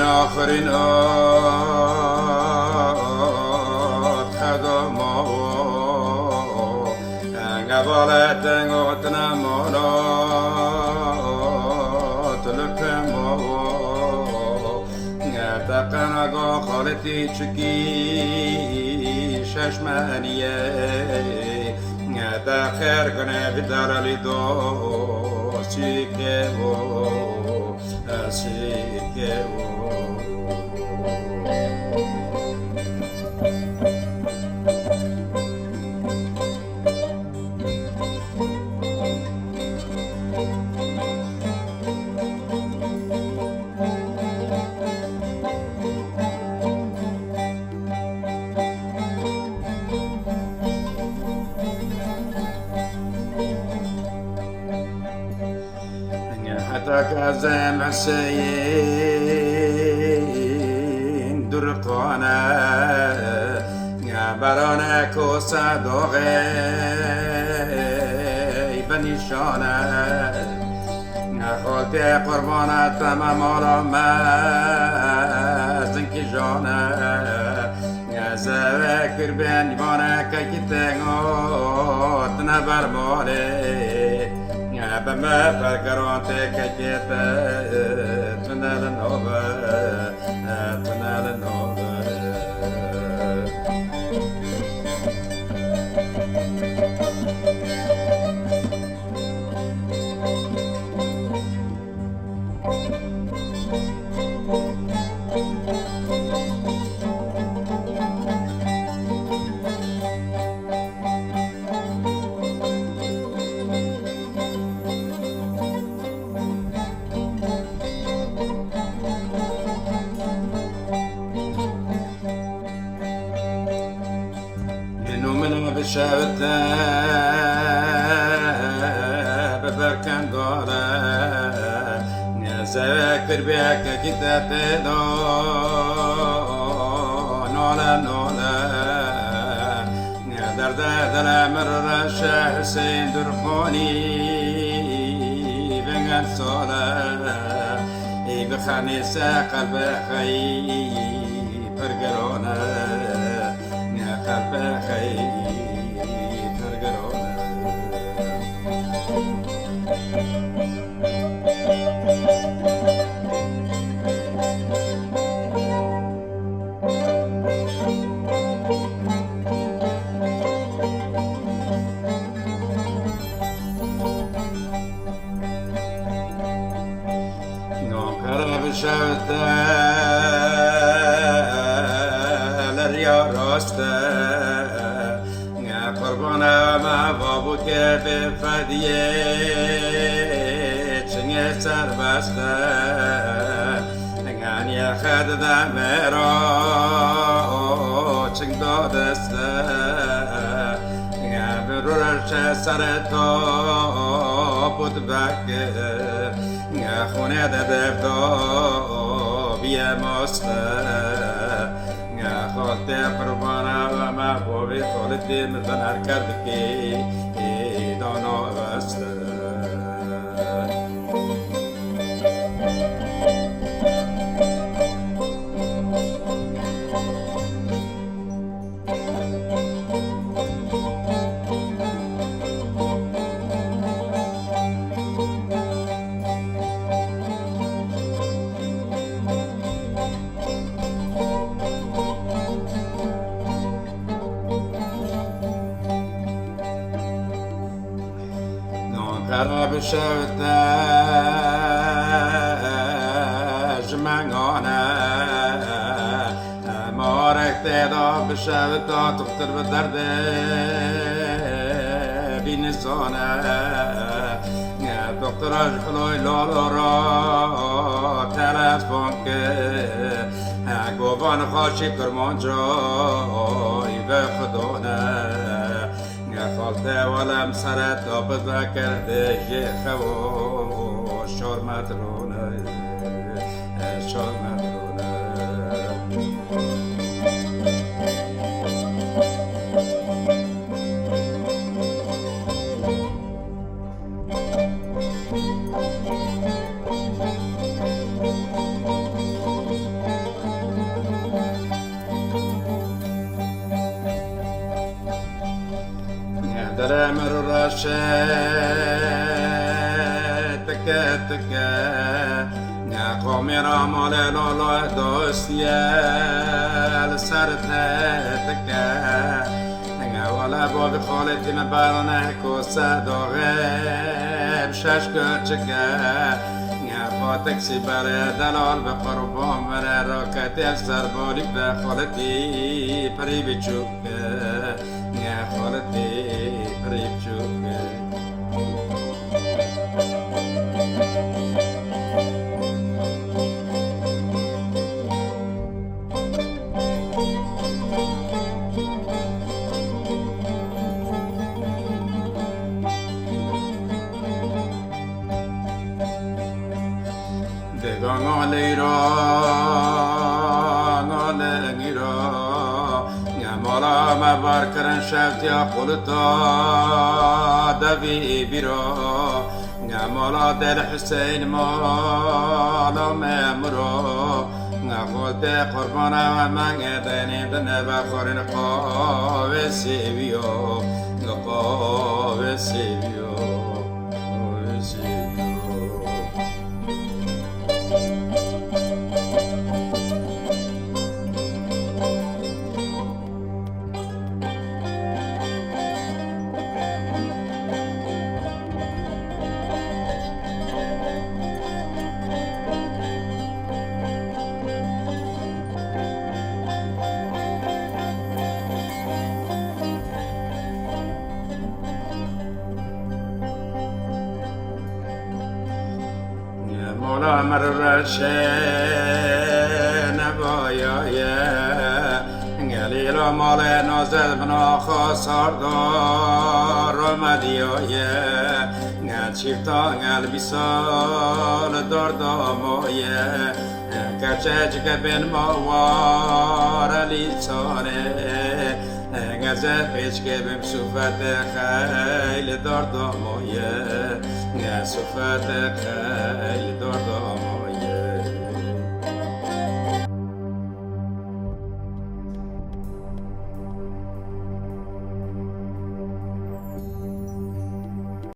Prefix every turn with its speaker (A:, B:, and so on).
A: آخرین آت خدمات انگوالت انگوت نمانات لکمو تقن اگا خالتی چکی ششمانیه خیر کنه بیدار لیدو سیکه و سیکه و تكازم حسين درقانا برانا كوسا دوغي بنشانا خالتي قربانا تمام ما زنكي جانا زواكر بين يبانا كاكتنغو تنبر مالي بما فكرونتك كيف تنال النوبة تنال النوبة شاوتا ببركن دورا نزاكر بيك كتاب دو نولا نولا درد دلا مرر حسين درقوني بنغر صولا بخانيسا قلب خي برقرونا قلب خي شوتا لريا راستا يا قربانا ما بابوك بفديه چنگه سر بستا نگان يا خد دمرا چنگ دادستا يا برورش سر تو بود بکر خونه دبدا بیا ماستا خالت قربانا و محبوبی خالتی مثل هر کرد که دانا بستا خراب شوتا جمعانا مارك تيدا بشوتا تختر بدرد بنسانا دکترش خلوی لالورا تلفن که گوان خاشی کرمانجای به خدانه خالته ولم سرت بذکر دیگه خو شرمترونه شرمترونه درم رو راشه تکه تکه قومی را مال لالا دوستیه لسر تکه ولا باب خالتی مبارنه کوسه داغب شش گرچکه فاتک سی بره دلال به قربان بره راکتی سربالی به خالتی پری بچوکه خالتی پری بچوکه نالی را نالی را مالا مبار کرن شفت یا قلتا دوی بیرا مالا دل حسین مالا ممرا خود قربان و من دنی دنه بخورین قاوه سیویو قاوه سیویو قاوه سیویو مر رشه نبایایه گلیل و مال نازد بنا خسار دار مدیایه گل چیفتا گل بیسال دار دامایه کچه چکه بین موار لیسانه گزه پیچ که بیم صفت خیل دار دامایه صفت خیل دار دامایه